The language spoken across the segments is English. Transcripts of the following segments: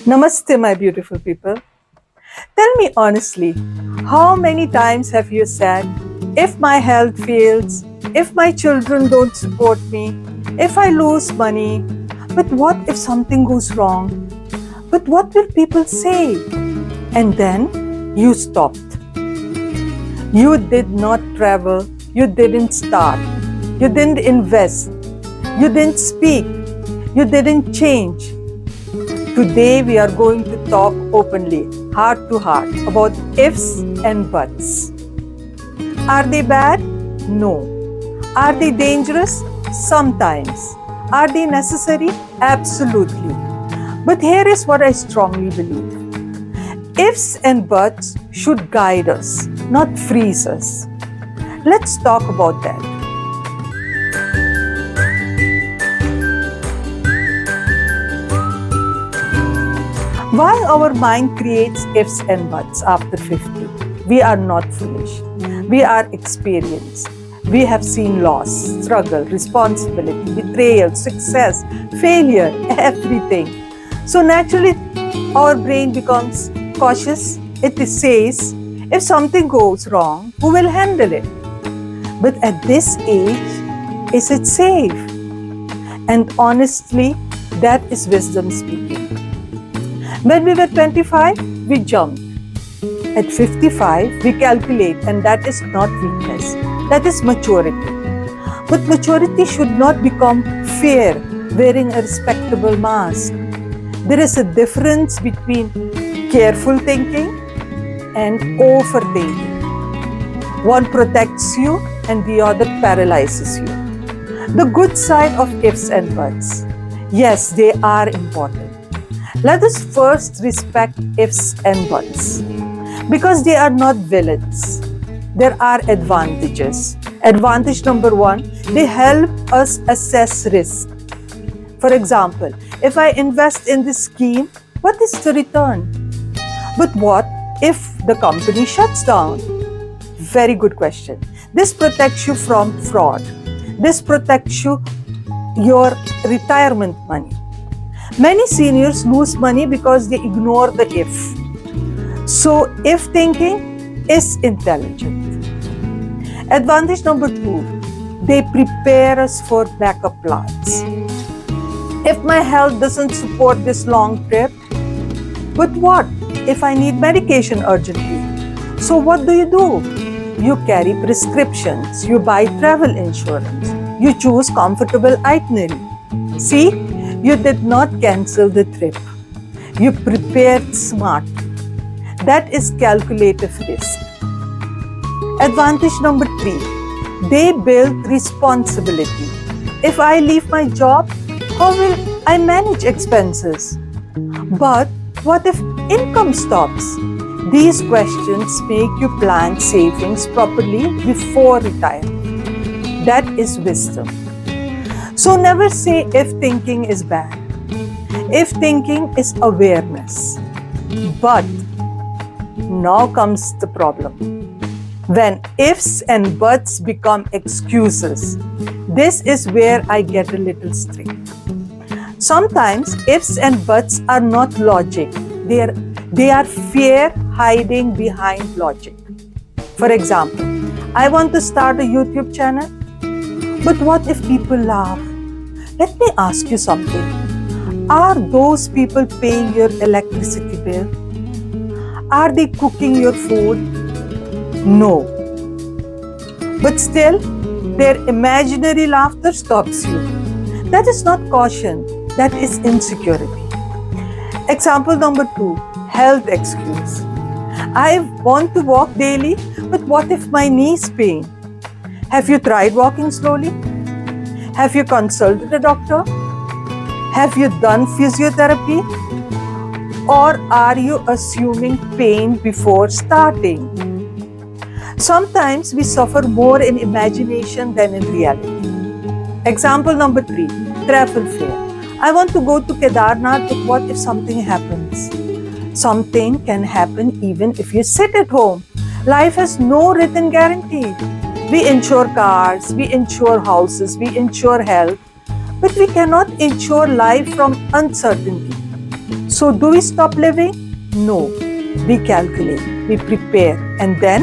Namaste, my beautiful people. Tell me honestly, how many times have you said, if my health fails, if my children don't support me, if I lose money, but what if something goes wrong? But what will people say? And then you stopped. You did not travel, you didn't start, you didn't invest, you didn't speak, you didn't change. Today we are going to talk openly, heart to heart, about ifs and buts. Are they bad? No. Are they dangerous? Sometimes. Are they necessary? Absolutely. But here is what I strongly believe. Ifs and buts should guide us, not freeze us. Let's talk about that. Why our mind creates ifs and buts after 50? We are not foolish. We are experienced. We have seen loss, struggle, responsibility, betrayal, success, failure, everything. So naturally, our brain becomes cautious. It says, if something goes wrong, who will handle it? But at this age, is it safe? And honestly, that is wisdom speaking. When we were 25, we jumped. At 55, we calculate, and that is not weakness. That is maturity. But maturity should not become fear, wearing a respectable mask. There is a difference between careful thinking and overthinking. One protects you and the other paralyzes you. The good side of ifs and buts. Yes, they are important. Let us first respect ifs and buts, because they are not villains. There are advantages. Advantage number one, they help us assess risk. For example, if I invest in this scheme, what is the return? But what if the company shuts down? Very good question. This protects you from fraud. This protects you your retirement money. Many seniors lose money because they ignore the if. So, if thinking is intelligent. Advantage number two, they prepare us for backup plans. If my health doesn't support this long trip, but what if I need medication urgently? So, what do? You carry prescriptions, you buy travel insurance, you choose comfortable itinerary. See? You did not cancel the trip. You prepared smart. That is calculative risk. Advantage number three, they build responsibility. If I leave my job, how will I manage expenses? But what if income stops? These questions make you plan savings properly before retirement. That is wisdom. So never say if thinking is bad. If thinking is awareness. But now comes the problem. When ifs and buts become excuses, this is where I get a little strict. Sometimes ifs and buts are not logic. They are fear hiding behind logic. For example, I want to start a YouTube channel. But what if people laugh? Let me ask you something. Are those people paying your electricity bill? Are they cooking your food? No. But still, their imaginary laughter stops you. That is not caution, that is insecurity. Example number two, health excuse. I want to walk daily, but what if my knees pain? Have you tried walking slowly? Have you consulted a doctor? Have you done physiotherapy? Or are you assuming pain before starting? Sometimes we suffer more in imagination than in reality. Example number three, travel fear. I want to go to Kedarnath, but what if something happens? Something can happen even if you sit at home. Life has no written guarantee. We insure cars, we insure houses, we insure health, but we cannot insure life from uncertainty. So do we stop living? No. We calculate, we prepare, and then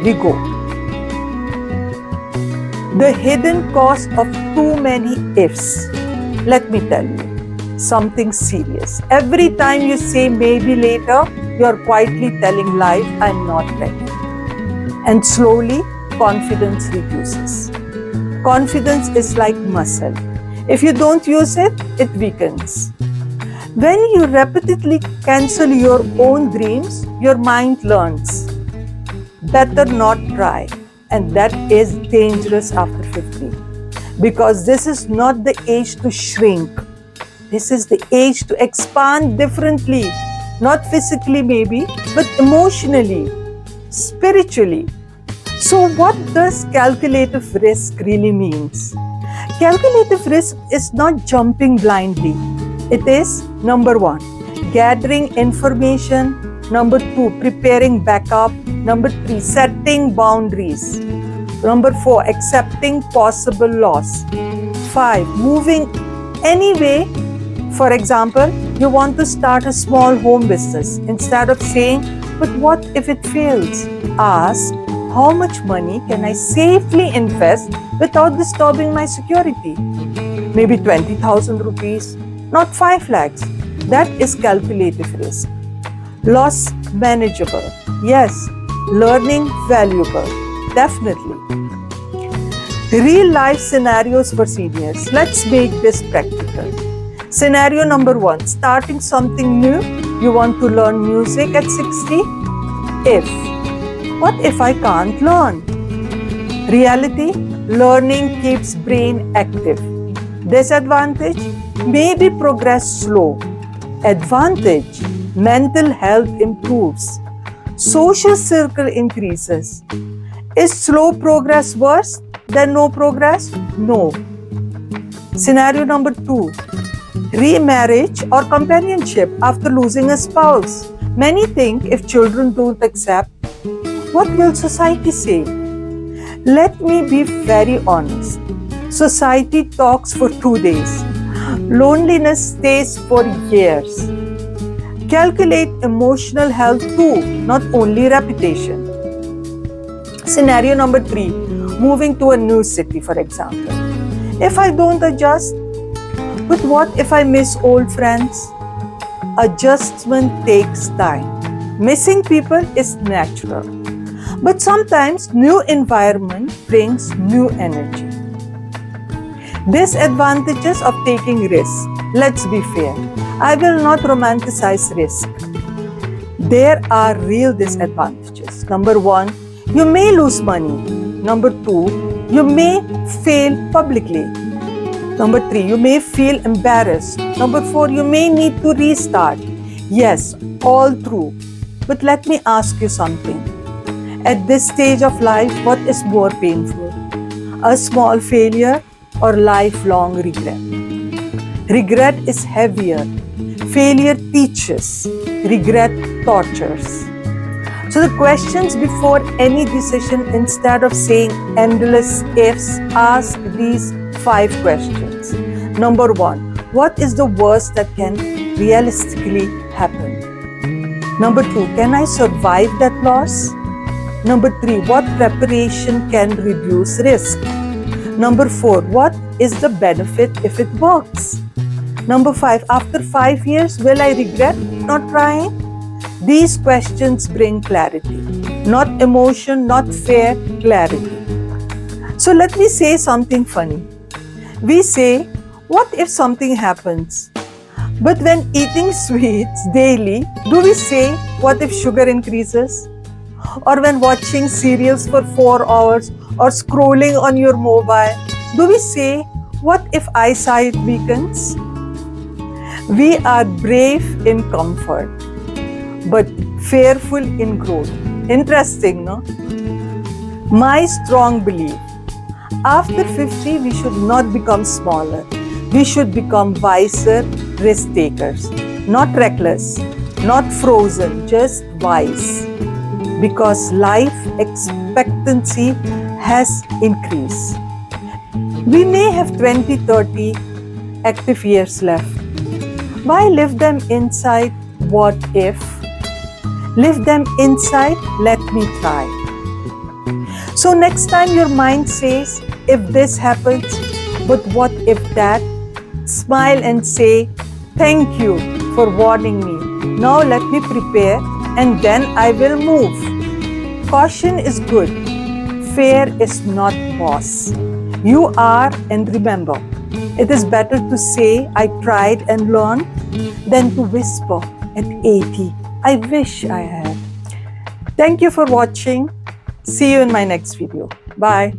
we go. The hidden cost of too many ifs. Let me tell you something serious. Every time you say maybe later, you're quietly telling life, I'm not ready. And slowly, confidence reduces. Confidence is like muscle. If you don't use it, it weakens. When you repeatedly cancel your own dreams, your mind learns. Better not try. And that is dangerous after 50. Because this is not the age to shrink. This is the age to expand differently. Not physically maybe, but emotionally, spiritually. So what does calculative risk really means? Calculative risk is not jumping blindly. It is number 1, gathering information. Number 2, preparing backup. Number 3, setting boundaries. Number 4, accepting possible loss. 5, moving anyway. For example, you want to start a small home business. Instead of saying, but what if it fails? Ask, how much money can I safely invest without disturbing my security? Maybe 20,000 rupees, not 5 lakhs. That is calculative risk. Loss manageable. Yes. Learning valuable. Definitely. Real life scenarios for seniors. Let's make this practical. Scenario number 1, starting something new. You want to learn music at 60? If. What if I can't learn? Reality, learning keeps brain active. Disadvantage, maybe progress slow. Advantage, mental health improves. Social circle increases. Is slow progress worse than no progress? No. Scenario number 2, remarriage or companionship after losing a spouse. Many think if children don't accept, what will society say? Let me be very honest. Society talks for 2 days. Loneliness stays for years. Calculate emotional health too, not only reputation. Scenario number 3, moving to a new city, for example. If I don't adjust, but what if I miss old friends? Adjustment takes time. Missing people is natural. But sometimes new environment brings new energy. Disadvantages of taking risks. Let's be fair. I will not romanticize risk. There are real disadvantages. Number 1, you may lose money. Number 2, you may fail publicly. Number 3, you may feel embarrassed. Number 4, you may need to restart. Yes, all true. But let me ask you something. At this stage of life, what is more painful? A small failure or lifelong regret? Regret is heavier. Failure teaches. Regret tortures. So the questions before any decision, instead of saying endless ifs, ask these 5 questions. Number 1, what is the worst that can realistically happen? Number 2, can I survive that loss? Number 3, what preparation can reduce risk? Number 4, what is the benefit if it works? Number 5, after 5 years, will I regret not trying? These questions bring clarity, not emotion, not fear, clarity. So let me say something funny. We say, what if something happens? But when eating sweets daily, do we say, what if sugar increases? Or when watching serials for 4 hours or scrolling on your mobile, do we say, what if eyesight weakens? We are brave in comfort, but fearful in growth. Interesting, no? My strong belief, after 50, we should not become smaller. We should become wiser risk takers. Not reckless, not frozen, just wise. Because life expectancy has increased. We may have 20, 30 active years left, Why live them inside what if? Live them inside let me try. So next time your mind says, if this happens, but what if that? Smile and say, thank you for warning me. Now let me prepare and then I will move. Caution is good. Fear is not boss. You are, and remember, it is better to say I tried and learned than to whisper at 80, I wish I had. Thank you for watching. See you in my next video. Bye.